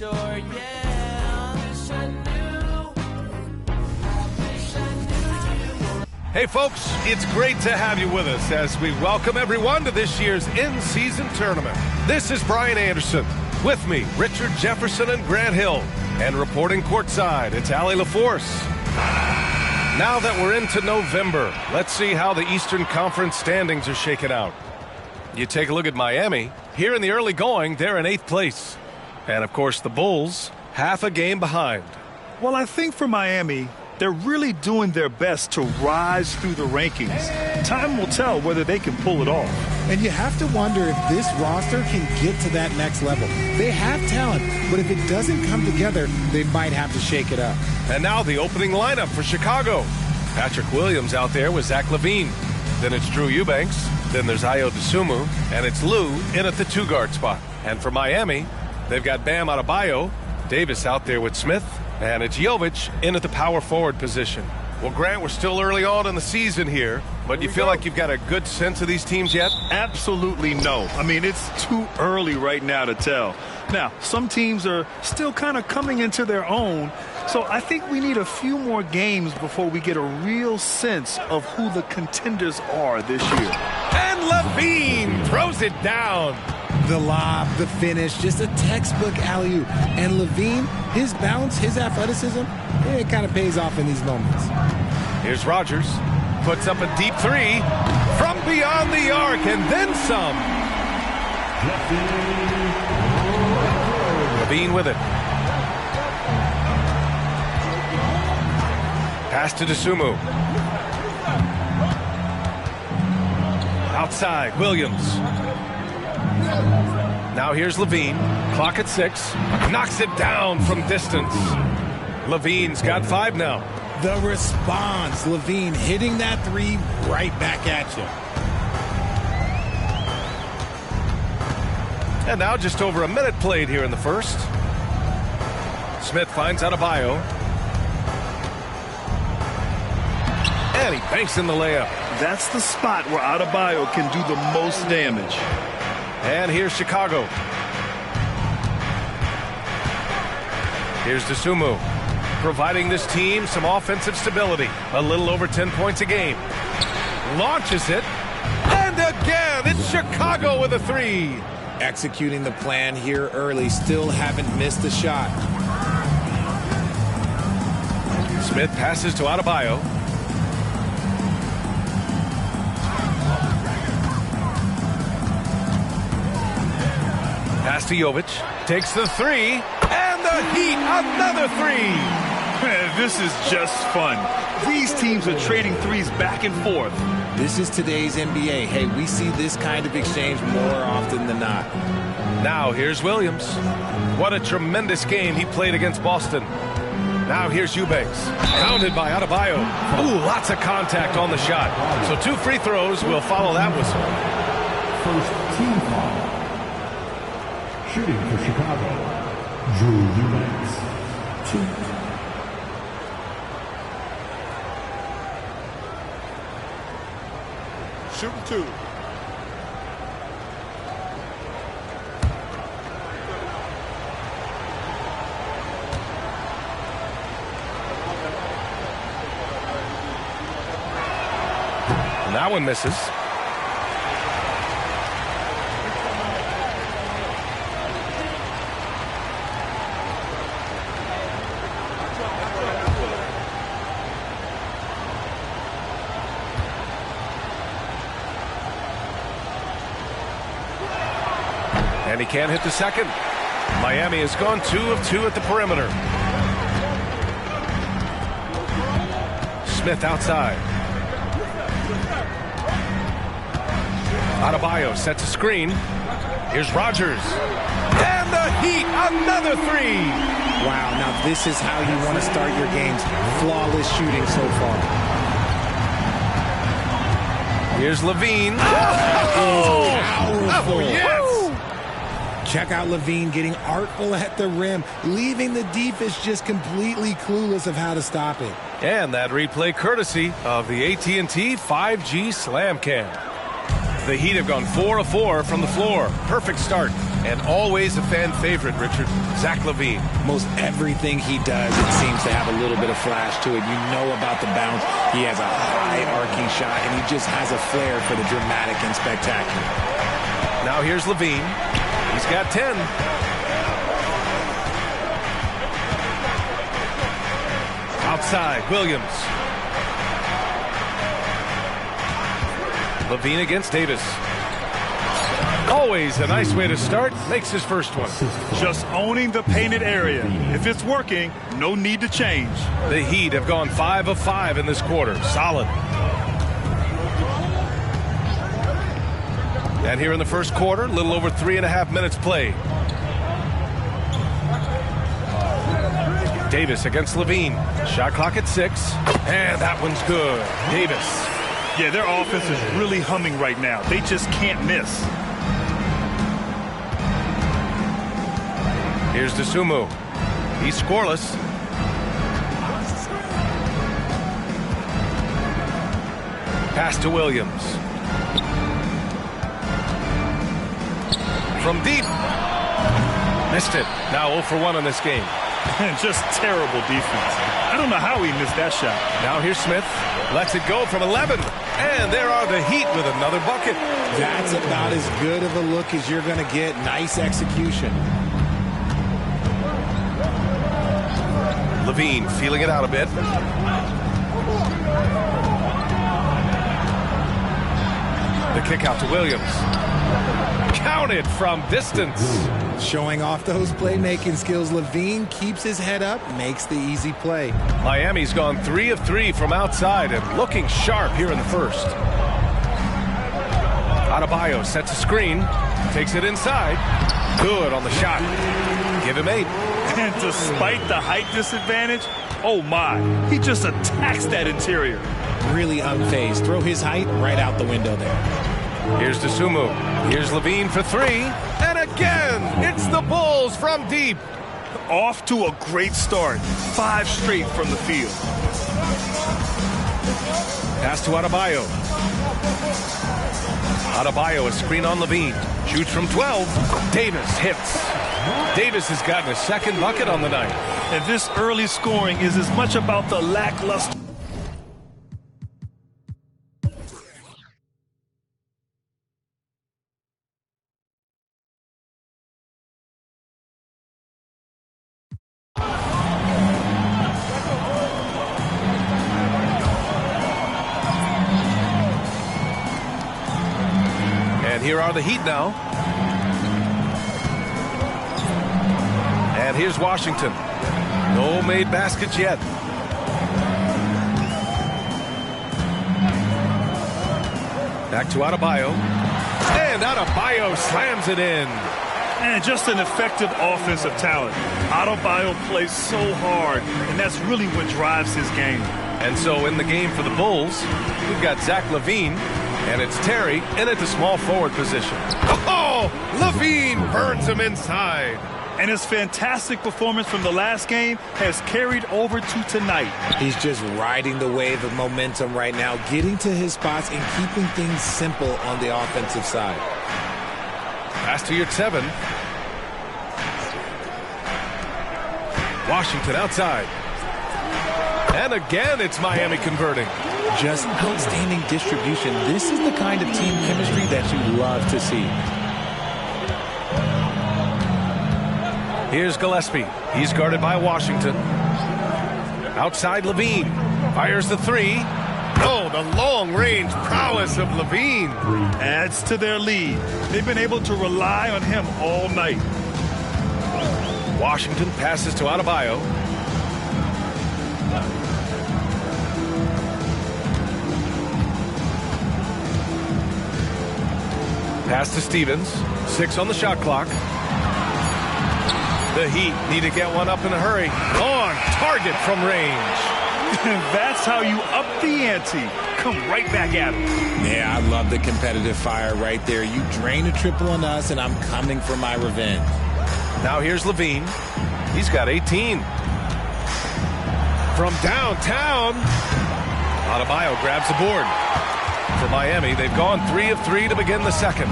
sure, yeah. Wish I knew. Wish I knew. Hey folks, it's great to have you with us as we welcome everyone to this year's in-season tournament. This is Brian Anderson. With me, Richard Jefferson and Grant Hill. And reporting courtside, it's Allie LaForce. Now that we're into November, let's see how the Eastern Conference standings are shaking out. You take a look at Miami. Here in the early going, they're in 8th place. And of course, the Bulls, half a game behind. Well, I think for Miami, they're really doing their best to rise through the rankings. Time will tell whether they can pull it off. And you have to wonder if this roster can get to that next level. They have talent, but if it doesn't come together, they might have to shake it up. And now the opening lineup for Chicago. Patrick Williams out there with Zach LaVine. Then it's Drew Eubanks. Then there's Ayo Dosunmu. And it's Lou in at the 2-guard spot. And for Miami, they've got Bam Adebayo, Davis out there with Smith, and it's Jovic in at the power forward position. Well, Grant, we're still early on in the season here, but you feel like you've got a good sense of these teams yet? Absolutely no. I mean, it's too early right now to tell. Now, some teams are still kind of coming into their own, so I think we need a few more games before we get a real sense of who the contenders are this year. And LaVine throws it down. The lob, the finish, just a textbook alley-oop. And LaVine, his bounce, his athleticism, it kind of pays off in these moments. Here's Rodgers. Puts up a deep three from beyond the arc and then some. LaVine with it. Pass to Dosunmu. Outside, Williams. Now here's LaVine. Clock at 6. Knocks it down from distance. LaVine's got 5 now. The response, LaVine hitting that three right back at you. And now just over a minute played here in the first. Smith finds Adebayo. And he banks in the layup. That's the spot where Adebayo can do the most damage. And here's Chicago. Here's Dosunmu, providing this team some offensive stability. A little over 10 points a game. Launches it. And again, it's Chicago with a 3. Executing the plan here early. Still haven't missed a shot. Smith passes to Adebayo. Pass to Jovic. Takes the 3. And the Heat, another 3. Man, this is just fun. These teams are trading threes back and forth. This is today's NBA. Hey, we see this kind of exchange more often than not. Now here's Williams. What a tremendous game he played against Boston. Now here's Eubanks. Pounded by Adebayo. Ooh, lots of contact on the shot. So 2 free throws will follow that whistle. First team foul. Shooting for Chicago, Drew Eubanks. 2. Shooting 2. And that one misses. And he can't hit the second. Miami has gone 2 of 2 at the perimeter. Smith outside. Adebayo sets a screen. Here's Rodgers. And the Heat, another 3. Wow, now this is how you want to start your games. Flawless shooting so far. Here's LaVine. Powerful. Yes! Check out LaVine getting artful at the rim, leaving the defense just completely clueless of how to stop it. And that replay courtesy of the AT&T 5G Slam Cam. The Heat have gone 4 of 4 from the floor. Perfect start. And always a fan favorite, Richard, Zach LaVine. Most everything he does, it seems to have a little bit of flash to it. You know about the bounce. He has a high arcing shot, and he just has a flair for the dramatic and spectacular. Now here's LaVine. He's got 10. Outside, Williams. LaVine against Davis. Always a nice way to start. Makes his first one. Just owning the painted area. If it's working, no need to change. The Heat have gone 5 of 5 in this quarter. Solid. And here in the first quarter, a little over 3.5 minutes played. Davis against LaVine. Shot clock at 6. And that one's good. Davis. Yeah, their offense is really humming right now. They just can't miss. Here's Dosunmu. He's scoreless. Pass to Williams. From deep. Missed it. Now 0 for 1 in this game. Just terrible defense. I don't know how he missed that shot. Now here's Smith. Lets it go from 11. And there are the Heat with another bucket. That's about as good of a look as you're going to get. Nice execution. LaVine feeling it out a bit. The kick out to Williams. Counted from distance. Showing off those playmaking skills, LaVine keeps his head up, makes the easy play. Miami's gone 3 of 3 from outside and looking sharp here in the first. Adebayo sets a screen, takes it inside. Good on the shot. Give him 8. And despite the height disadvantage, oh my, he just attacks that interior. Really unfazed. Throw his height right out the window there. Here's Dosunmu. Here's LaVine for 3. And again, it's the Bulls from deep. Off to a great start. 5 straight from the field. Pass to Adebayo. Adebayo, a screen on LaVine. Shoots from 12. Davis hits. Davis has gotten a second bucket on the night. And this early scoring is as much about the lackluster. And here are the Heat now. And here's Washington. No made baskets yet. Back to Adebayo. And Adebayo slams it in. And just an effective offensive talent. Adebayo plays so hard, and that's really what drives his game. And so in the game for the Bulls, we've got Zach LaVine, and it's Terry in at the small forward position. Oh, LaVine burns him inside. And his fantastic performance from the last game has carried over to tonight. He's just riding the wave of momentum right now, getting to his spots and keeping things simple on the offensive side. Pass to your 7. Washington outside. And again, it's Miami converting. Just outstanding distribution. This is the kind of team chemistry that you love to see. Here's Gillespie. He's guarded by Washington. Outside LaVine. Fires the 3. Oh, the long-range prowess of LaVine. Adds to their lead. They've been able to rely on him all night. Washington passes to Adebayo. Pass to Stevens. 6 on the shot clock. The Heat need to get one up in a hurry. On target from range. That's how you up the ante. Come right back at him. Yeah, I love the competitive fire right there. You drain a triple on us, and I'm coming for my revenge. Now here's LaVine. He's got 18. From downtown. Adebayo grabs the board. For Miami, they've gone 3 of 3 to begin the second.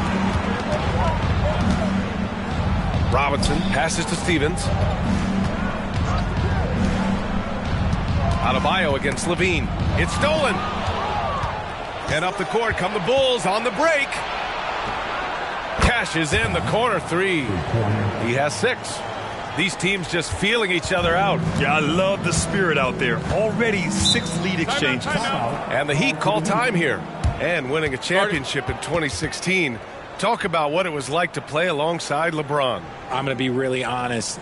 Robinson passes to Stevens. Adebayo against Levine. It's stolen. And up the court come the Bulls on the break. Cashes in the corner three. He has 6. These teams just feeling each other out. Yeah, I love the spirit out there. Already 6 lead exchanges. And the Heat call time here. And winning a championship in 2016. Talk about what it was like to play alongside LeBron. I'm going to be really honest,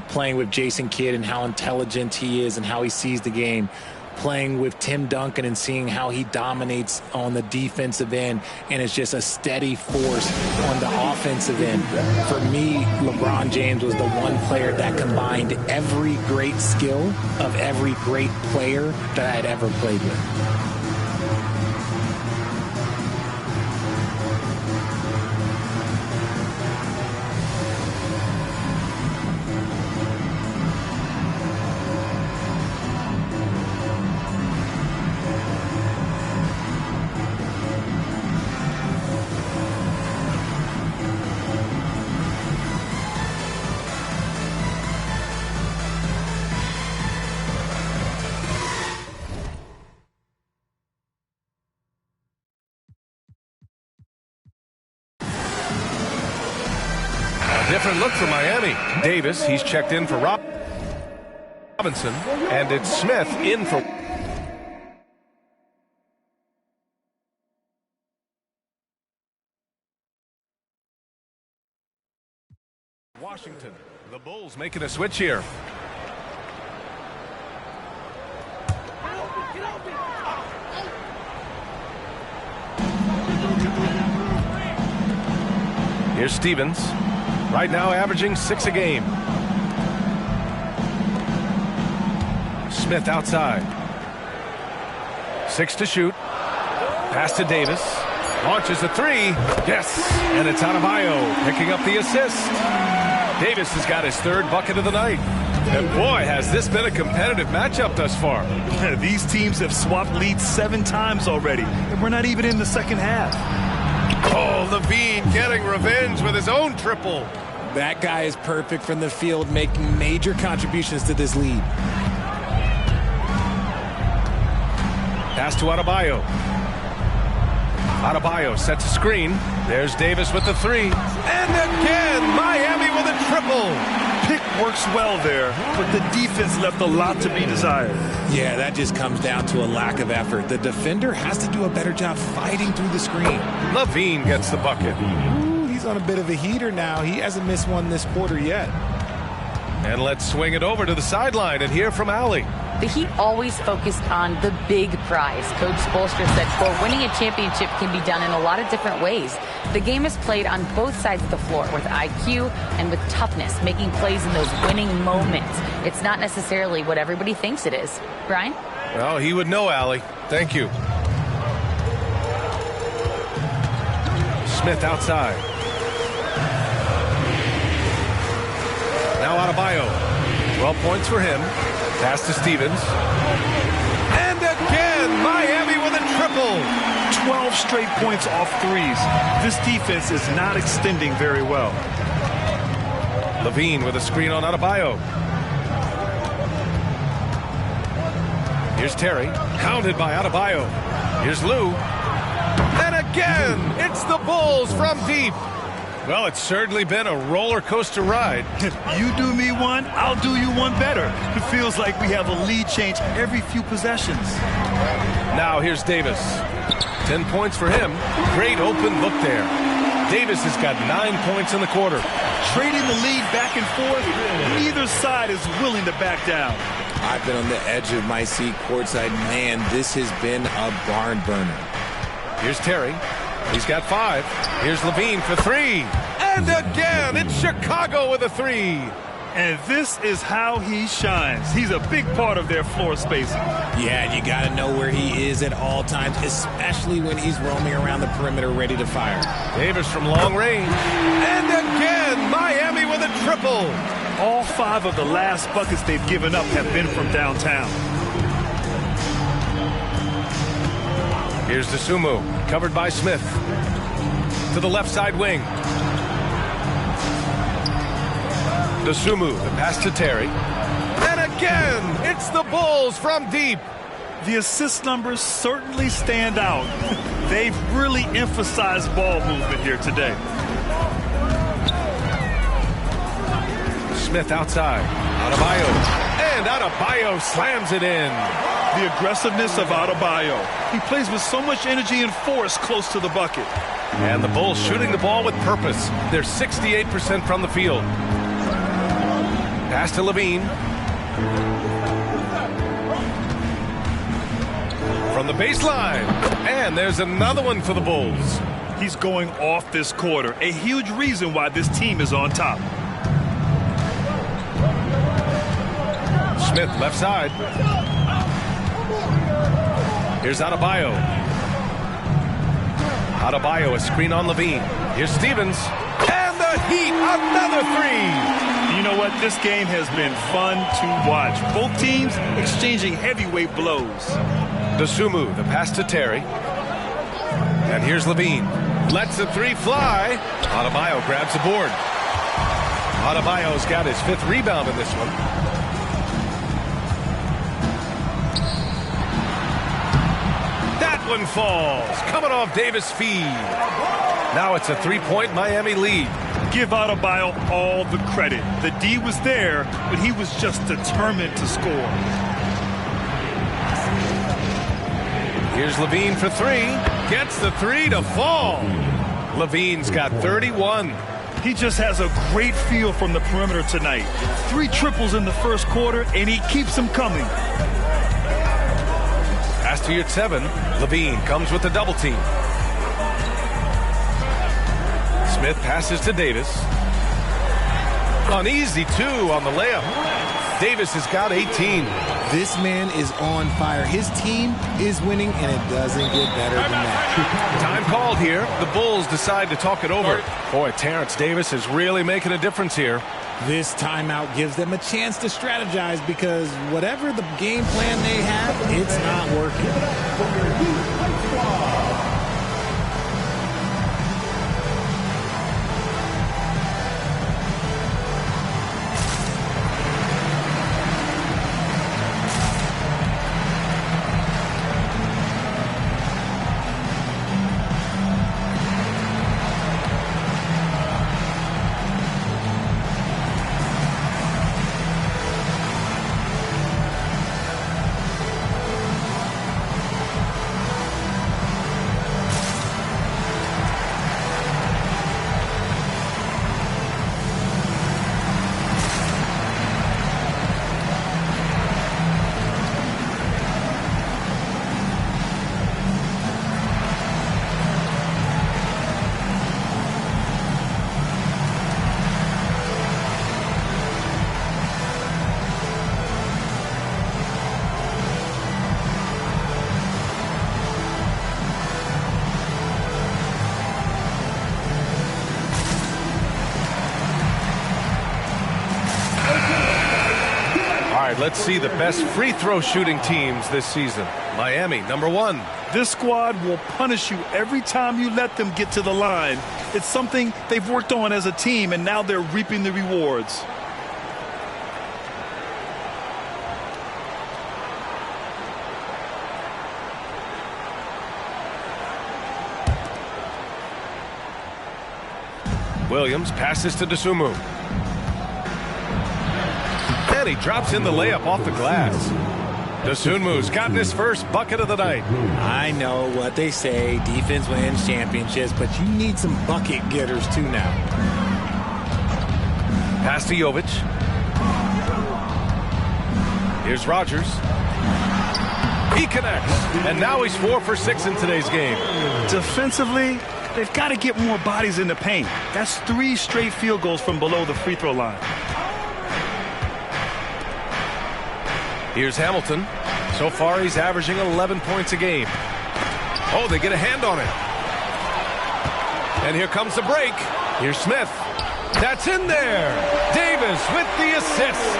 playing with Jason Kidd and how intelligent he is and how he sees the game. Playing with Tim Duncan and seeing how he dominates on the defensive end and is just a steady force on the offensive end. For me, LeBron James was the one player that combined every great skill of every great player that I had ever played with. Different look for Miami. Davis, he's checked in for Robinson, and it's Smith in for Washington. The Bulls making a switch here. Here's Stevens. Right now averaging 6 a game. Smith outside. 6 to shoot. Pass to Davis. Launches a 3. Yes. And it's Adebayo picking up the assist. Davis has got his 3rd bucket of the night. And boy, has this been a competitive matchup thus far. These teams have swapped leads 7 times already. And we're not even in the second half. Oh, Levine getting revenge with his own triple. That guy is perfect from the field, making major contributions to this lead. Pass to Adebayo. Adebayo sets a screen. There's Davis with the 3. And again, Miami with a triple. Pick works well there, but the defense left a lot to be desired. Yeah, that just comes down to a lack of effort. The defender has to do a better job fighting through the screen. Levine gets the bucket. Ooh, he's on a bit of a heater now. He hasn't missed one this quarter yet. And let's swing it over to the sideline and hear from Allie. The Heat always focused on the big prize. Coach Spoelstra said, quote, winning a championship can be done in a lot of different ways. The game is played on both sides of the floor with IQ and with toughness, making plays in those winning moments. It's not necessarily what everybody thinks it is. Brian? Well, he would know, Allie. Thank you. Smith outside. Now Adebayo. 12 points for him. Pass to Stevens. And again, Miami with a triple. 12 straight points off threes. This defense is not extending very well. Levine with a screen on Adebayo. Here's Terry, hounded by Adebayo. Here's Lou. And again, it's the Bulls from deep. Well, it's certainly been a roller coaster ride. You do me one, I'll do you one better. It feels like we have a lead change every few possessions. Now here's Davis. 10 points for him. Great open look there. Davis has got 9 points in the quarter. Trading the lead back and forth, neither side is willing to back down. I've been on the edge of my seat courtside. Man, this has been a barn burner. Here's Terry. He's got 5. Here's Levine for 3. And again, it's Chicago with a 3. And this is how he shines. He's a big part of their floor spacing. Yeah, and you got to know where he is at all times, especially when he's roaming around the perimeter ready to fire. Davis from long range. And again, Miami with a triple. All 5 of the last buckets they've given up have been from downtown. Here's Dosunmu, covered by Smith. To the left side wing. DeSumo, the pass to Terry. And again, it's the Bulls from deep. The assist numbers certainly stand out. They've really emphasized ball movement here today. Smith outside. Adebayo. And Adebayo slams it in. The aggressiveness of Adebayo. He plays with so much energy and force close to the bucket. And the Bulls shooting the ball with purpose. They're 68% from the field. Pass to Levine. From the baseline. And there's another one for the Bulls. He's going off this quarter. A huge reason why this team is on top. Smith left side. Here's Adebayo. Adebayo, a screen on Levine. Here's Stevens. And the Heat, another three. You know what? This game has been fun to watch. Both teams exchanging heavyweight blows. DeSumo, the pass to Terry. And here's Levine. Lets the three fly. Adebayo grabs the board. Adebayo's got his 5th rebound in this one. That one falls. Coming off Davis' feed. Now it's a 3-point Miami lead. Give Adebayo all the credit. The D was there, but he was just determined to score. Here's Levine for 3. Gets the 3 to fall. Levine's got 31. He just has a great feel from the perimeter tonight. 3 triples in the first quarter, and he keeps them coming. Pass to your 7. Levine comes with the double team. Smith passes to Davis. An easy 2 on the layup. Davis has got 18. This man is on fire. His team is winning, and it doesn't get better than that. Time called here. The Bulls decide to talk it over. Boy, Terrence Davis is really making a difference here. This timeout gives them a chance to strategize because whatever the game plan they have, it's not working. Let's see the best free throw shooting teams this season. Miami, number 1. This squad will punish you every time you let them get to the line. It's something they've worked on as a team, and now they're reaping the rewards. Williams passes to DeSumo. And he drops in the layup off the glass. DeSumo's gotten his first bucket of the night. I know what they say, defense wins championships, but you need some bucket getters too now. Pass to Jovic. Here's Rogers. He connects, and now he's 4 for 6 in today's game. Defensively, they've got to get more bodies in the paint. That's 3 straight field goals from below the free throw line. Here's Hamilton. So far, he's averaging 11 points a game. Oh, they get a hand on it. And here comes the break. Here's Smith. That's in there. Davis with the assist.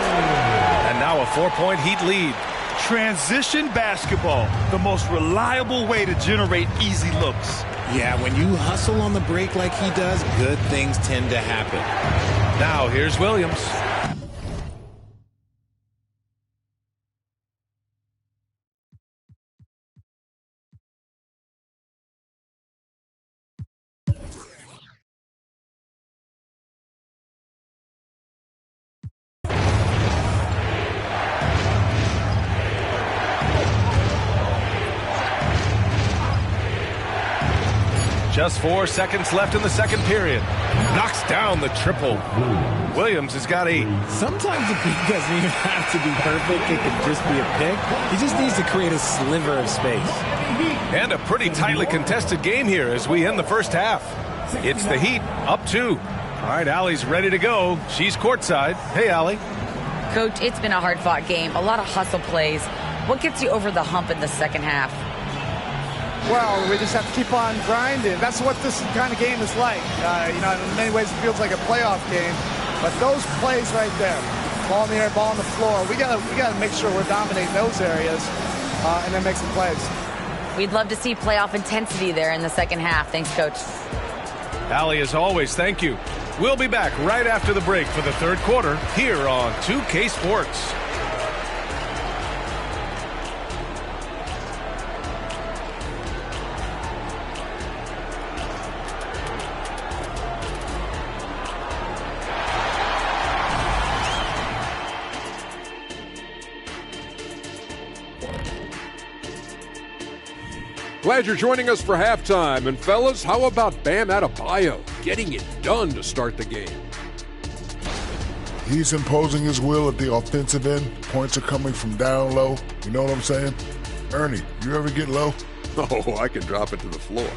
And now a 4-point Heat lead. Transition basketball, the most reliable way to generate easy looks. Yeah, when you hustle on the break like he does, good things tend to happen. Now here's Williams. Just 4 seconds left in the second period. Knocks down the triple. Williams has got 8. Sometimes the pick doesn't even have to be perfect. It can just be a pick. He just needs to create a sliver of space. And a pretty tightly contested game here as we end the first half. It's the Heat, up 2. All right, Allie's ready to go. She's courtside. Hey, Allie. Coach, it's been a hard-fought game. A lot of hustle plays. What gets you over the hump in the second half? Well, we just have to keep on grinding. That's what this kind of game is like. In many ways it feels like a playoff game. But those plays right there, ball in the air, ball on the floor, we gotta make sure we're dominating those areas and then make some plays. We'd love to see playoff intensity there in the second half. Thanks, Coach. Allie, as always, thank you. We'll be back right after the break for the third quarter here on 2K Sports. Glad you're joining us for halftime. And fellas, how about Bam Adebayo getting it done to start the game? He's imposing his will at the offensive end. Points are coming from down low. You know what I'm saying? Ernie, you ever get low? Oh, I can drop it to the floor.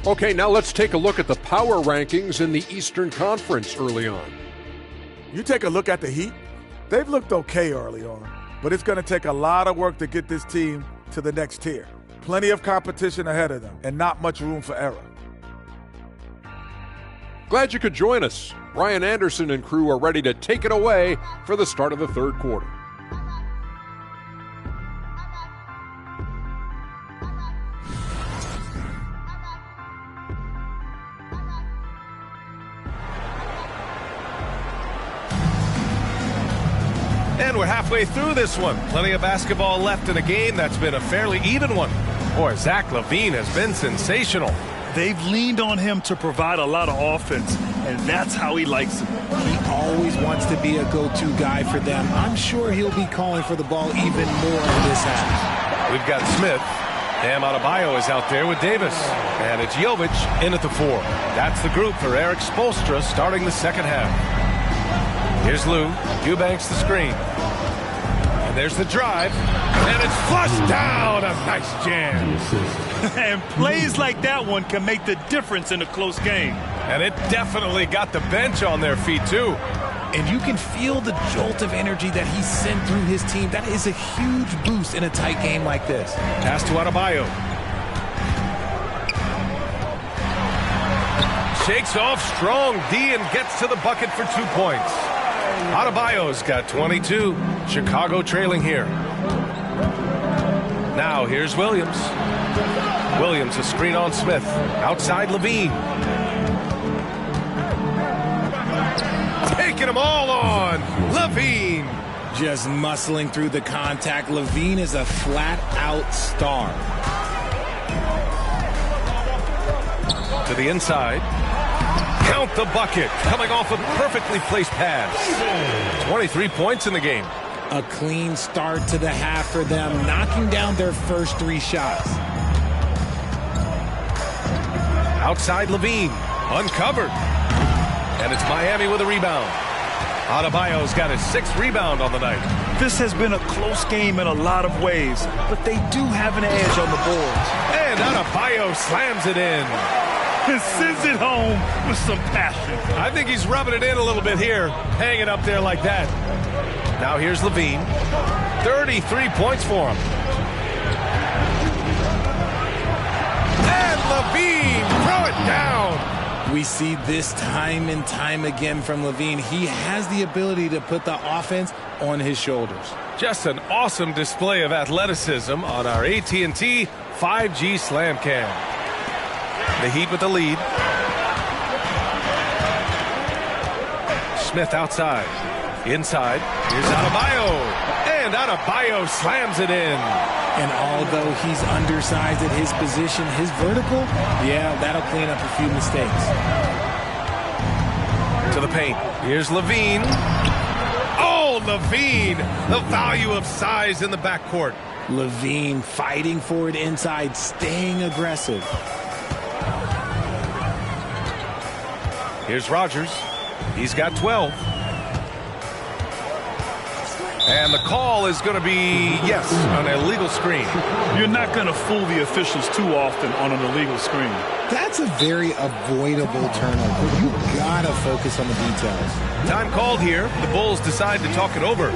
Okay, now let's take a look at the power rankings in the Eastern Conference early on. You take a look at the Heat. They've looked okay early on, but it's going to take a lot of work to get this team to the next tier. Plenty of competition ahead of them and not much room for error. Glad you could join us. Brian Anderson and crew are ready to take it away for the start of the third quarter. And we're halfway through this one. Plenty of basketball left in a game that's been a fairly even one. Boy, Zach LaVine has been sensational. They've leaned on him to provide a lot of offense, and that's how he likes it. He always wants to be a go-to guy for them. I'm sure he'll be calling for the ball even more in this half. We've got Smith. Bam Adebayo is out there with Davis. And it's Jovic in at the 4. That's the group for Eric Spoelstra starting the second half. Here's Lou. Eubanks the screen. And there's the drive. And it's flushed down. A nice jam. And plays like that one can make the difference in a close game. And it definitely got the bench on their feet, too. And you can feel the jolt of energy that he sent through his team. That is a huge boost in a tight game like this. Pass to Adebayo. Shakes off strong D and gets to the bucket for 2 points. Adebayo's got 22. Chicago trailing here. Now here's Williams. Williams a screen on Smith. Outside LaVine. Taking them all on. LaVine. Just muscling through the contact. LaVine is a flat-out star. To the inside. Count the bucket. Coming off a perfectly placed pass. 23 points in the game. A clean start to the half for them, knocking down their first 3 shots. Outside LaVine. Uncovered. And it's Miami with a rebound. Adebayo's got his 6th rebound on the night. This has been a close game in a lot of ways, but they do have an edge on the boards. And Adebayo slams it in. And sends it home with some passion. I think he's rubbing it in a little bit here, hanging up there like that. Now here's LaVine. 33 points for him. And LaVine, throw it down. We see this time and time again from LaVine. He has the ability to put the offense on his shoulders. Just an awesome display of athleticism on our AT&T 5G Slam Cam. The Heat with the lead. Smith outside. Inside. Here's Adebayo. And Adebayo slams it in. And although he's undersized at his position, his vertical, yeah, that'll clean up a few mistakes. To the paint. Here's LaVine. Oh, LaVine. The value of size in the backcourt. Levine fighting for it inside, staying aggressive. Here's Rogers. He's got 12. And the call is going to be, yes, an illegal screen. You're not going to fool the officials too often on an illegal screen. That's a very avoidable turnover. You gotta focus on the details. Time called here. The Bulls decide to talk it over.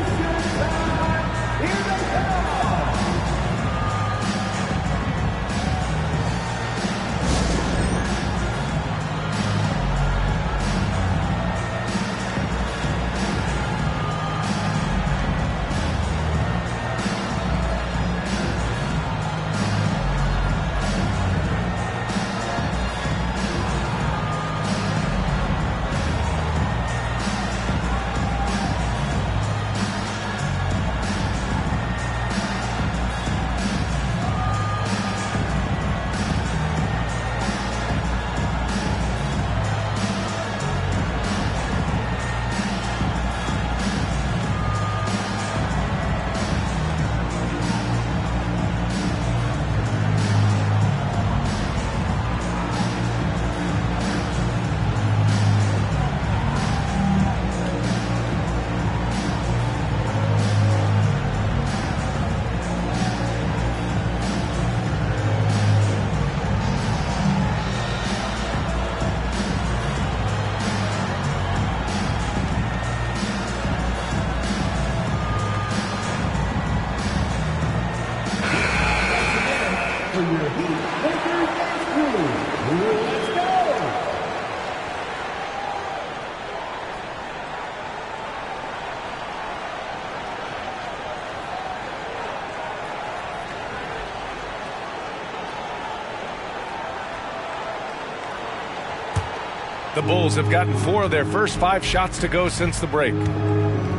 The Bulls have gotten 4 of their first 5 shots to go since the break.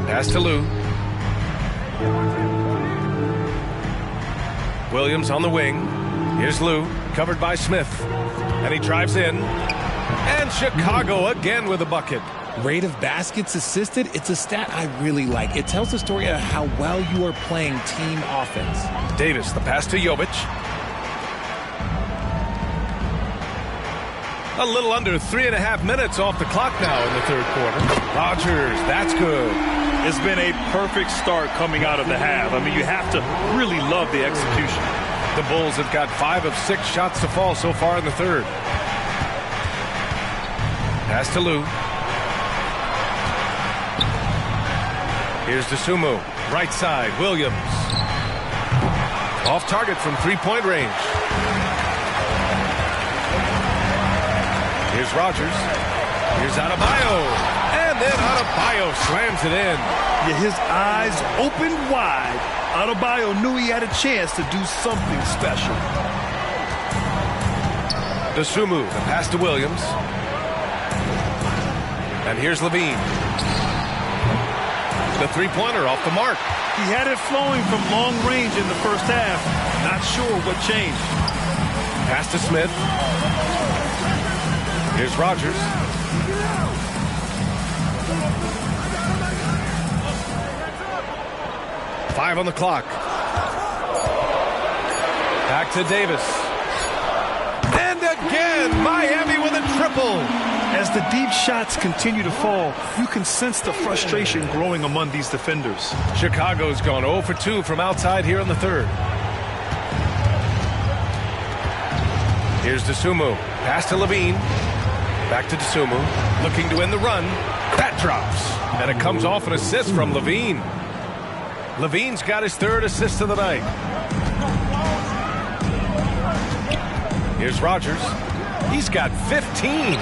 Pass to Lou. Williams on the wing. Here's Lou, covered by Smith. And he drives in. And Chicago again with a bucket. Rate of baskets assisted, it's a stat I really like. It tells the story of how well you are playing team offense. Davis, the pass to Jovic. A little under 3.5 minutes off the clock now in the third quarter. Rogers, that's good. It's been a perfect start coming out of the half. I mean, you have to really love the execution. The Bulls have got 5 of 6 shots to fall so far in the third. Pass to Lou. Here's DeSumo. Right side, Williams. Off target from three-point range. Here's Rogers. Here's Adebayo. And then Adebayo slams it in. Yeah, his eyes opened wide. Adebayo knew he had a chance to do something special. DeSumo, the pass to Williams. And here's Levine. The three-pointer off the mark. He had it flowing from long range in the first half. Not sure what changed. Pass to Smith. Here's Rogers. Five on the clock. Back to Davis. And again, Miami with a triple. As the deep shots continue to fall, you can sense the frustration growing among these defenders. Chicago's gone 0 for 2 from outside here in the third. Here's DeSumo. Pass to Levine. Back to DeSumo. Looking to end the run. That drops. And it comes off an assist from Levine. Levine's got his third assist of the night. Here's Rogers. He's got 15.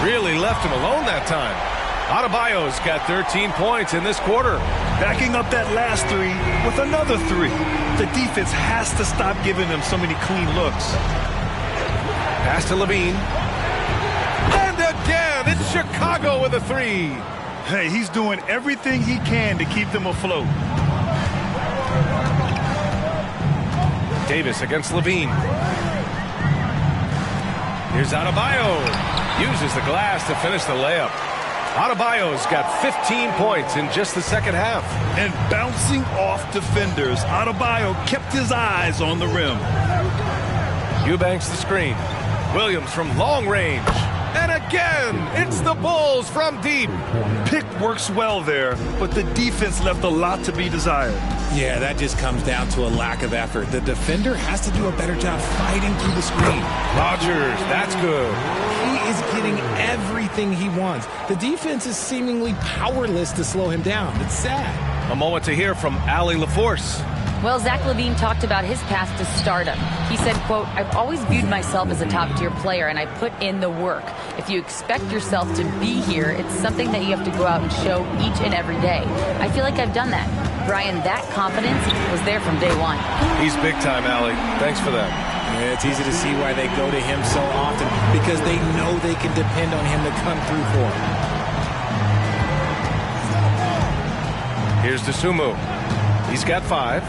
Really left him alone that time. Adebayo's got 13 points in this quarter. Backing up that last three with another three. The defense has to stop giving them so many clean looks. Pass to Levine. And again, it's Chicago with a three. Hey, he's doing everything he can to keep them afloat. Davis against Levine. Here's Adebayo. Uses the glass to finish the layup. Adebayo's got 15 points in just the second half. And bouncing off defenders, Adebayo kept his eyes on the rim. Eubanks the screen. Williams from long range. And again, it's the Bulls from deep. Pick works well there, but the defense left a lot to be desired. Yeah, that just comes down to a lack of effort. The defender has to do a better job fighting through the screen. Rogers, that's good. He is getting everything he wants. The defense is seemingly powerless to slow him down. It's sad. A moment to hear from Allie LaForce. Well, Zach LaVine talked about his path to stardom. He said, quote, "I've always viewed myself as a top-tier player, and I put in the work. If you expect yourself to be here, it's something that you have to go out and show each and every day. I feel like I've done that." Brian, that confidence was there from day one. He's big time, Allie. Thanks for that. Yeah, it's easy to see why they go to him so often, because they know they can depend on him to come through for them. Here's Dosunmu. He's got 5.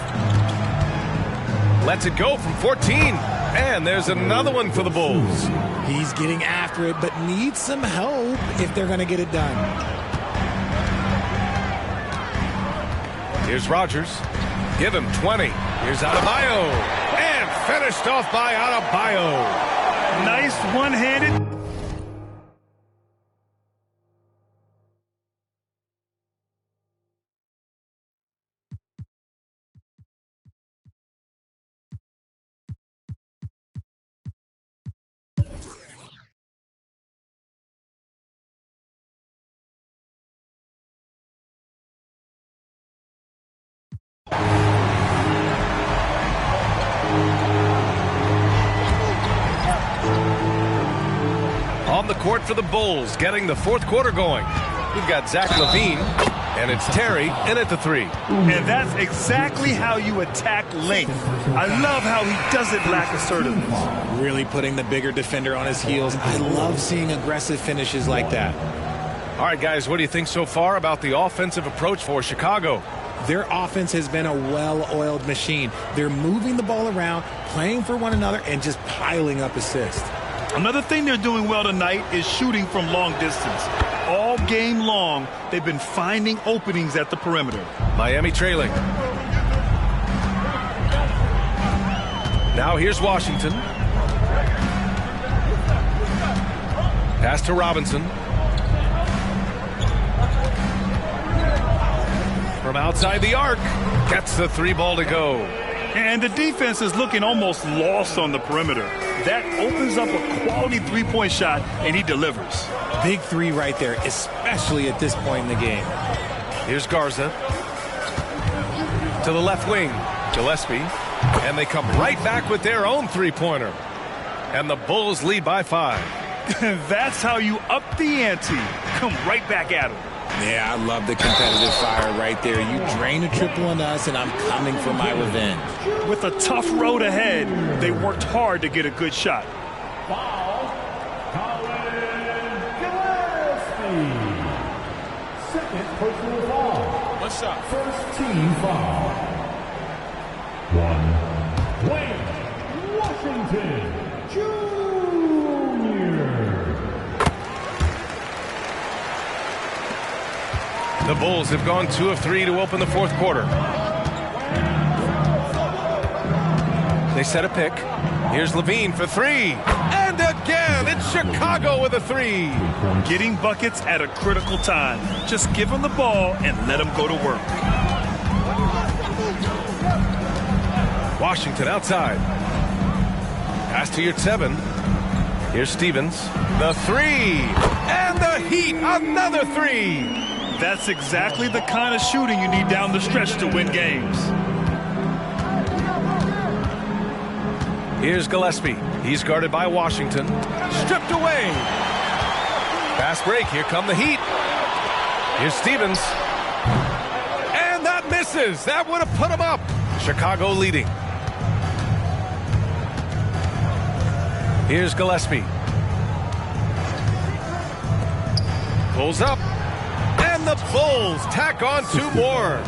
Lets it go from 14. And there's another one for the Bulls. He's getting after it, but needs some help if they're going to get it done. Here's Rogers. Give him 20. Here's Adebayo. And finished off by Adebayo. Nice one-handed. On the court for the Bulls, getting the fourth quarter going. We've got Zach LaVine, and it's Terry in at the 3. And that's exactly how you attack length. I love how he doesn't lack assertiveness. Really putting the bigger defender on his heels. I love seeing aggressive finishes like that. All right, guys, what do you think so far about the offensive approach for Chicago? Their offense has been a well-oiled machine. They're moving the ball around, playing for one another, and just piling up assists. Another thing they're doing well tonight is shooting from long distance. All game long, they've been finding openings at the perimeter. Miami trailing. Now here's Washington. Pass to Robinson. From outside the arc, gets the 3 ball to go. And the defense is looking almost lost on the perimeter. That opens up a quality three-point shot, and he delivers. Big 3 right there, especially at this point in the game. Here's Garza. To the left wing, Gillespie. And they come right back with their own 3-pointer. And the Bulls lead by 5. That's how you up the ante. Come right back at him. Yeah, I love the competitive fire right there. You drain a triple on us, and I'm coming for my revenge. With a tough road ahead, they worked hard to get a good shot. Foul. Gillespie. Second personal foul. What's up? First team foul. 1. Wayne Washington Jr. The Bulls have gone 2 of 3 to open the fourth quarter. They set a pick. Here's LaVine for 3. And again, it's Chicago with a 3. Getting buckets at a critical time. Just give them the ball and let them go to work. Washington outside. Pass to your 7. Here's Stevens. The 3. And the Heat, another 3. That's exactly the kind of shooting you need down the stretch to win games. Here's Gillespie. He's guarded by Washington. Stripped away. Fast break. Here come the Heat. Here's Stevens. And that misses. That would have put him up. Chicago leading. Here's Gillespie. Pulls up. And the Bulls tack on 2 more.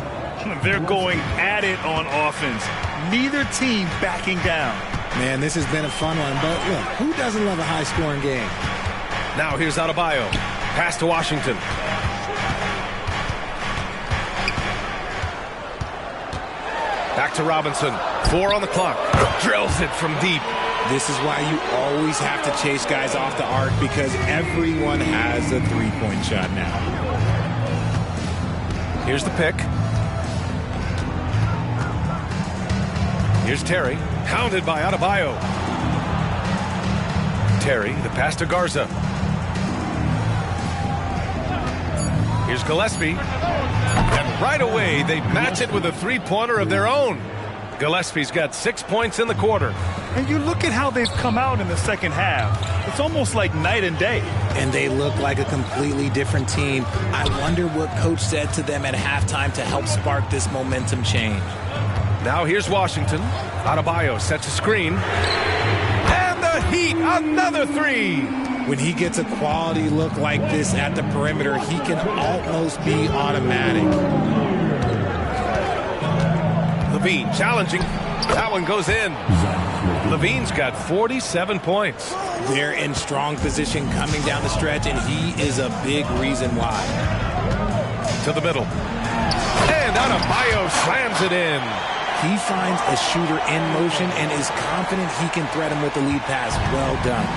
They're going at it on offense. Neither team backing down. Man, this has been a fun one, but look, who doesn't love a high-scoring game? Now here's Adebayo. Pass to Washington. Back to Robinson. 4 on the clock. Drills it from deep. This is why you always have to chase guys off the arc, because everyone has a three-point shot now. Here's the pick. Here's Terry. Hounded by Adebayo. Terry, the pass to Garza. Here's Gillespie. And right away, they match it with a three-pointer of their own. Gillespie's got 6 points in the quarter. And you look at how they've come out in the second half. It's almost like night and day. And they look like a completely different team. I wonder what coach said to them at halftime to help spark this momentum change. Now here's Washington. Adebayo sets a screen. And the Heat, another three. When he gets a quality look like this at the perimeter, he can almost be automatic. Levine challenging. That one goes in. Levine's got 47 points. They're in strong position coming down the stretch, and he is a big reason why. To the middle. And Adebayo slams it in. He finds a shooter in motion and is confident he can thread him with the lead pass. Well done.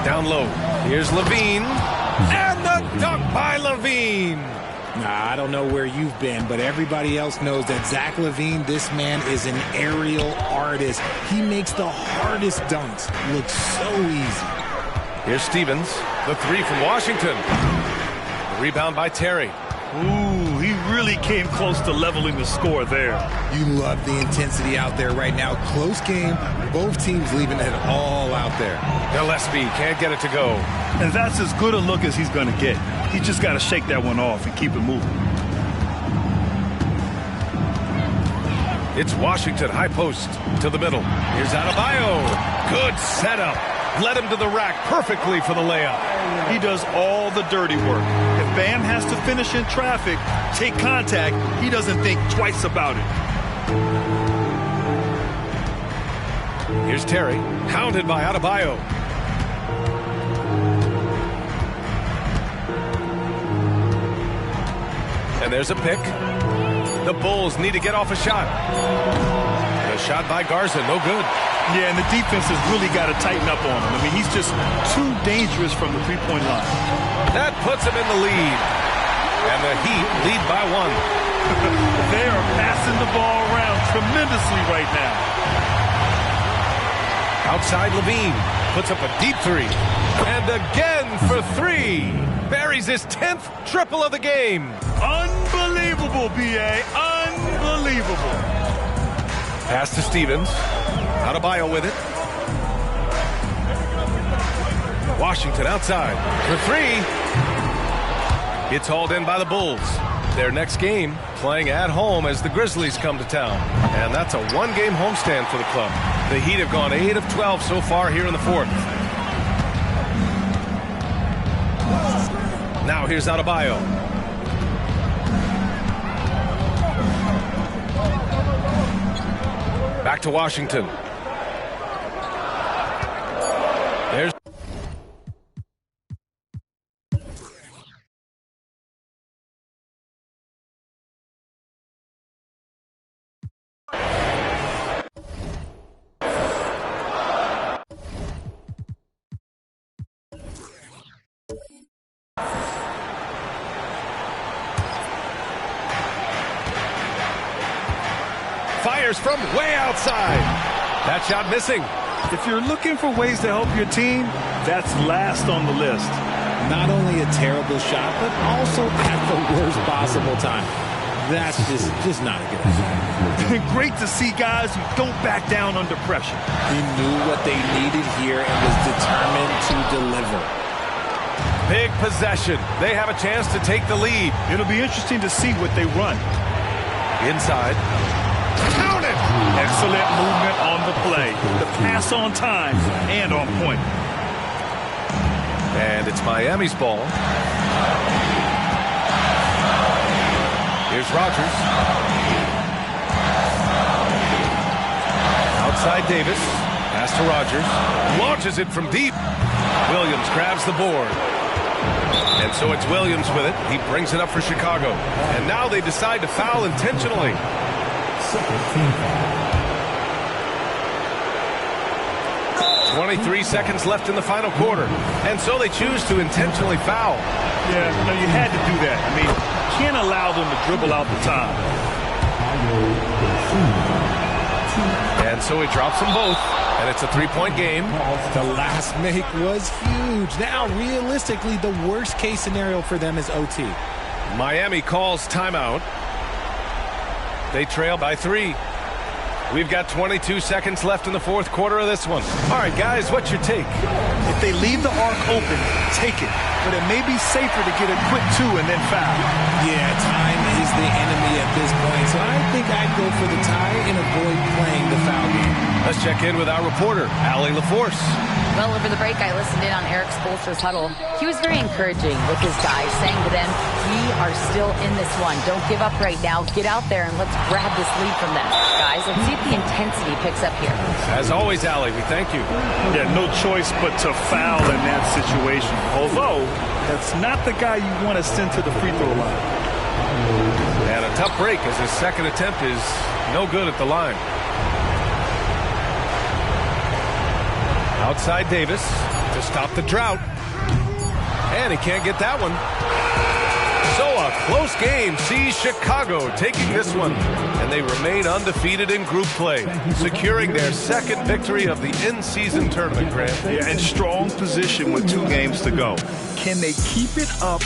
Down low. Here's Levine. And the dunk by Levine. Nah, I don't know where you've been, but everybody else knows that Zach LaVine, this man is an aerial artist. He makes the hardest dunks look so easy. Here's Stevens. The three from Washington. The rebound by Terry. Ooh, he really came close to leveling the score there. You love the intensity out there right now. Close game, both teams leaving it all out there. Gillespie can't get it to go. And that's as good a look as he's going to get. He's just got to shake that one off and keep it moving. It's Washington, high post to the middle. Here's Adebayo. Good setup. Led him to the rack perfectly for the layup. He does all the dirty work. If Bam has to finish in traffic, take contact, he doesn't think twice about it. Here's Terry, hounded by Adebayo. And there's a pick. The Bulls need to get off a shot. And a shot by Garza, no good. Yeah, and the defense has really got to tighten up on him. I mean, he's just too dangerous from the three-point line. That puts him in the lead. And the Heat lead by 1. They are passing the ball around tremendously right now. Outside Levine puts up a deep three. And again for 3. Buries his 10th triple of the game. Unbelievable, B.A. Unbelievable. Pass to Stevens. Adebayo with it. Washington outside for 3. It's hauled in by the Bulls. Their next game playing at home as the Grizzlies come to town. And that's a 1-game homestand for the club. The Heat have gone 8 of 12 so far here in the 4th. Now here's Adebayo. Back to Washington. There's fires from way outside. That shot missing. If you're looking for ways to help your team, that's last on the list. Not only a terrible shot, but also at the worst possible time. That's just not a good idea. Great to see guys who don't back down under pressure. He knew what they needed here and was determined to deliver. Big possession. They have a chance to take the lead. It'll be interesting to see what they run. Inside. Count it! Excellent movement on the play. The pass on time and on point. And it's Miami's ball. Here's Rogers. Outside Davis. Pass to Rogers. Launches it from deep. Williams grabs the board. And so it's Williams with it. He brings it up for Chicago. And now they decide to foul intentionally. Second team foul. 23 seconds left in the final quarter. And so they choose to intentionally foul. Yeah, no, you had to do that. I mean, you can't allow them to dribble out the time. And so he drops them both. And it's a three-point game. The last make was huge. Now, realistically, the worst-case scenario for them is OT. Miami calls timeout. They trail by 3. We've got 22 seconds left in the fourth quarter of this one. All right, guys, what's your take? If they leave the arc open, take it. But it may be safer to get a quick 2 and then foul. Yeah, time is the enemy at this point, so I think I'd go for the tie and avoid playing the foul game. Let's check in with our reporter, Allie LaForce. Well, over the break, I listened in on Eric Spoelstra's huddle. He was very encouraging with his guys, saying to them, we are still in this one. Don't give up right now. Get out there and let's grab this lead from them. Guys, let's see if the intensity picks up here. As always, Allie, we thank you. Yeah, no choice but to foul in that situation. Although, that's not the guy you want to send to the free throw line. And a tough break as his second attempt is no good at the line. Outside Davis to stop the drought. And he can't get that one. So a close game sees Chicago taking this one. And they remain undefeated in group play, securing their second victory of the in-season tournament, Grant. Yeah, in strong position with 2 games to go. Can they keep it up?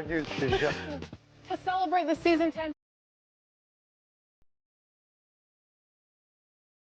To celebrate the season 10